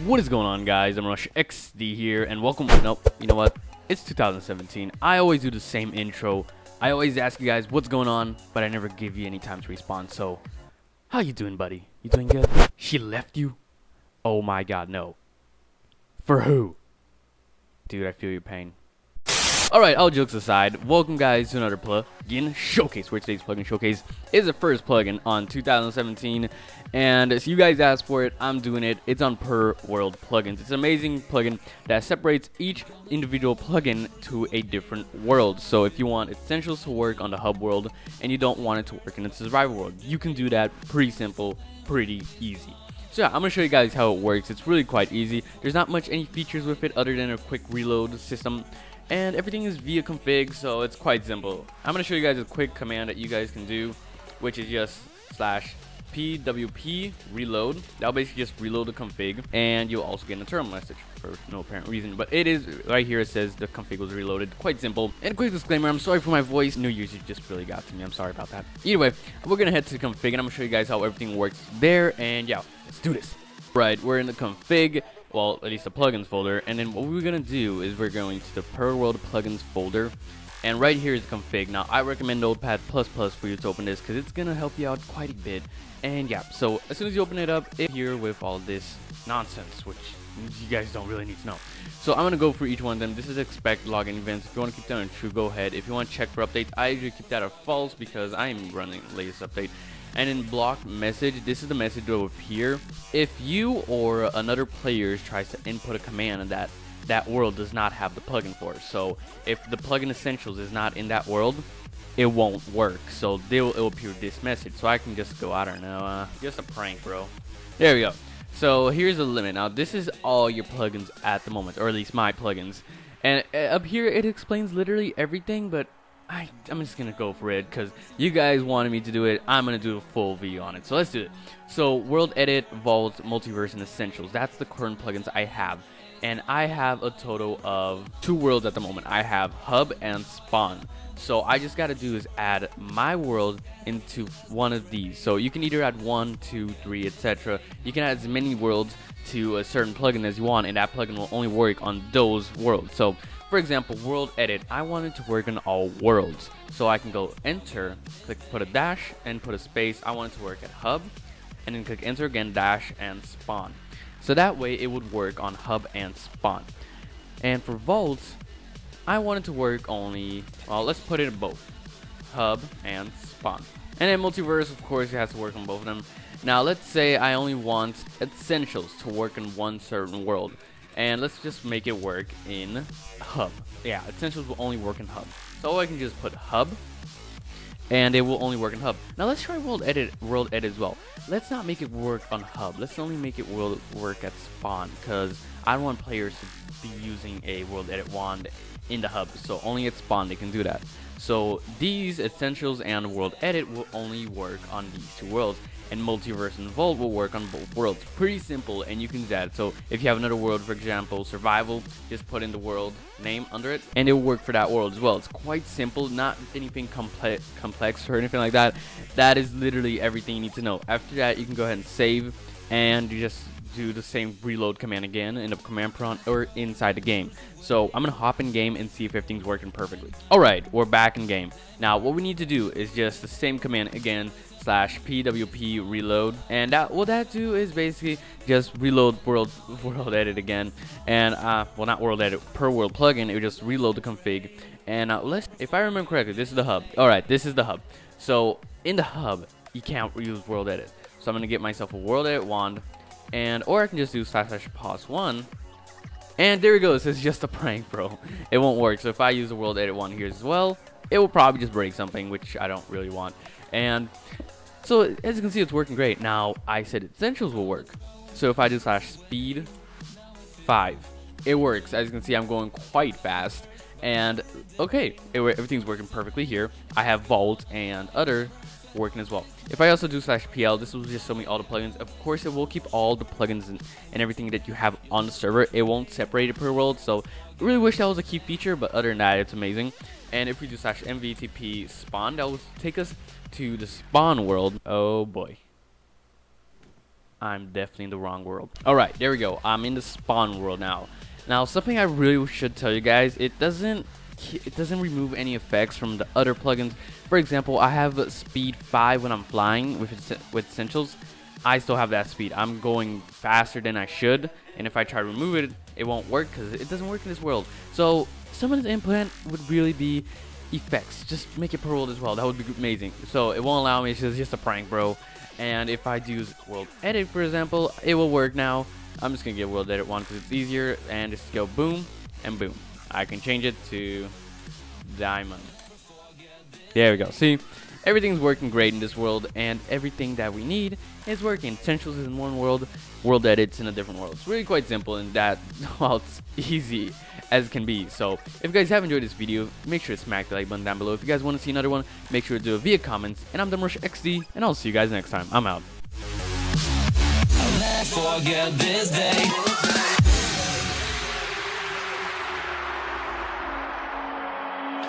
What is going on, guys? DiamondRushXD here, and welcome. Nope, you know what? It's 2017. I always do the same intro. I always ask you guys what's going on, but I never give you any time to respond. So, how you doing, buddy? You doing good? She left you? Oh my god, no. For who? Dude, I feel your pain. Alright, all jokes aside, welcome guys to another plugin showcase, where today's plugin showcase is the first plugin on 2017, and so you guys asked for it, I'm doing it. It's on PerWorldPlugins. It's an amazing plugin that separates each individual plugin to a different world. So if you want Essentials to work on the hub world and you don't want it to work in the survival world, you can do that. Pretty simple, pretty easy. So yeah, I'm going to show you guys how it works. It's really quite easy. There's not much any features with it other than a quick reload system. And everything is via config, so it's quite simple. I'm going to show you guys a quick command that you guys can do, which is just /pwp reload. That'll basically just reload the config, and you'll also get a terminal message for no apparent reason. But it is right here, it says the config was reloaded. Quite simple. And a quick disclaimer, I'm sorry for my voice. New Year's Eve just really got to me. I'm sorry about that. Either way, we're going to head to the config, and I'm going to show you guys how everything works there. And yeah, let's do this. Right, we're in the config. Well, at least the plugins folder, and then what we're gonna do is we're going to the PerWorldPlugins folder, and right here is the config. Now I recommend Notepad++ for you to open this because it's gonna help you out quite a bit. And yeah, so as soon as you open it up, it's here with all this nonsense, which you guys don't really need to know. So I'm gonna go through each one of them. This is expect login events. If you want to keep that on true, go ahead. If you want to check for updates, I usually keep that at false because I am running the latest update. And in blocked message, this is the message that will appear if you or another player tries to input a command that world does not have the plugin for. So if the plugin essentials is not in that world, it won't work. So it'll appear this message. So I can just go, I don't know, just a prank, bro. There we go. So here's the limit. Now this is all your plugins at the moment, or at least my plugins. And up here it explains literally everything, but I'm just gonna go for it because you guys wanted me to do it. I'm gonna do a full video on it, so let's do it. So World Edit, Vault, Multiverse, and Essentials, that's the current plugins I have, and I have a total of 2 worlds at the moment. I have Hub and Spawn. So I just gotta do is add my world into one of these. So you can either add 1, 2, 3, etc. You can add as many worlds to a certain plugin as you want, and that plugin will only work on those worlds. So for example, World Edit, I want it to work on all worlds. So I can go enter, click put a dash, and put a space. I want it to work at Hub, and then click enter again, dash, and Spawn. So that way it would work on Hub and Spawn. And for Vault, I want it to work only, well, let's put it in both, Hub and Spawn. And then Multiverse, of course, it has to work on both of them. Now let's say I only want Essentials to work in one certain world. And let's just make it work in Hub. Yeah, Essentials will only work in Hub. So I can just put Hub, and it will only work in Hub. Now let's try World Edit as well. Let's not make it work on Hub. Let's only make it work at Spawn, because I don't want players to be using a World Edit wand in the Hub. So only at Spawn they can do that. So these Essentials and World Edit will only work on these 2 worlds. And Multiverse and Vault will work on both worlds. Pretty simple, and you can do that. So if you have another world, for example, Survival, just put in the world name under it, and it will work for that world as well. It's quite simple, not anything complex or anything like that. That is literally everything you need to know. After that, you can go ahead and save, and you just do the same reload command again in the command prompt or inside the game. So I'm gonna hop in game and see if everything's working perfectly. Alright, we're back in game. Now what we need to do is just the same command again, /pwp reload, and what that do is basically just reload world edit again, and well, not world edit, PerWorldPlugin. It would just reload the config. And if I remember correctly, this is the hub. Alright, this is the hub. So in the hub you can't use world edit, so I'm gonna get myself a world edit wand, or I can just do /pause1, and there we go. This is just a prank, bro. It won't work. So if I use the world edit one here as well, it will probably just break something, which I don't really want. And so as you can see, it's working great. Now I said Essentials will work. So if I do /speed 5, it works. As you can see, I'm going quite fast. And okay, everything's working perfectly here. I have Vault and other working as well. If I also do /pl, this will just show me all the plugins. Of course, it will keep all the plugins and everything that you have on the server. It won't separate it per world. So I really wish that was a key feature, but other than that, it's amazing. And if we do /mvtp spawn, that will take us to the spawn world. Oh boy. I'm definitely in the wrong world. Alright, there we go. I'm in the spawn world now. Now, something I really should tell you guys, it doesn't remove any effects from the other plugins. For example, I have speed 5 when I'm flying with essentials. I still have that speed. I'm going faster than I should, and if I try to remove it, it won't work because it doesn't work in this world. So someone's implant would really be effects. Just make it per world as well. That would be amazing. So it won't allow me. It's just a prank, bro. And if I do world edit, for example, it will work now. I'm just gonna get world edit 1 because it's easier, and just go boom and boom. I can change it to diamond. There we go. See, everything's working great in this world, and everything that we need is working. Essentials is in one world, world edits in a different world. It's really quite simple, and that, well, it's easy as can be. So if you guys have enjoyed this video, make sure to smack the like button down below. If you guys want to see another one, make sure to do it via comments. And I'm DiamondRushXD, and I'll see you guys next time. I'm out. I'll never forget this day.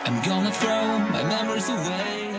I'm gonna throw my memories away.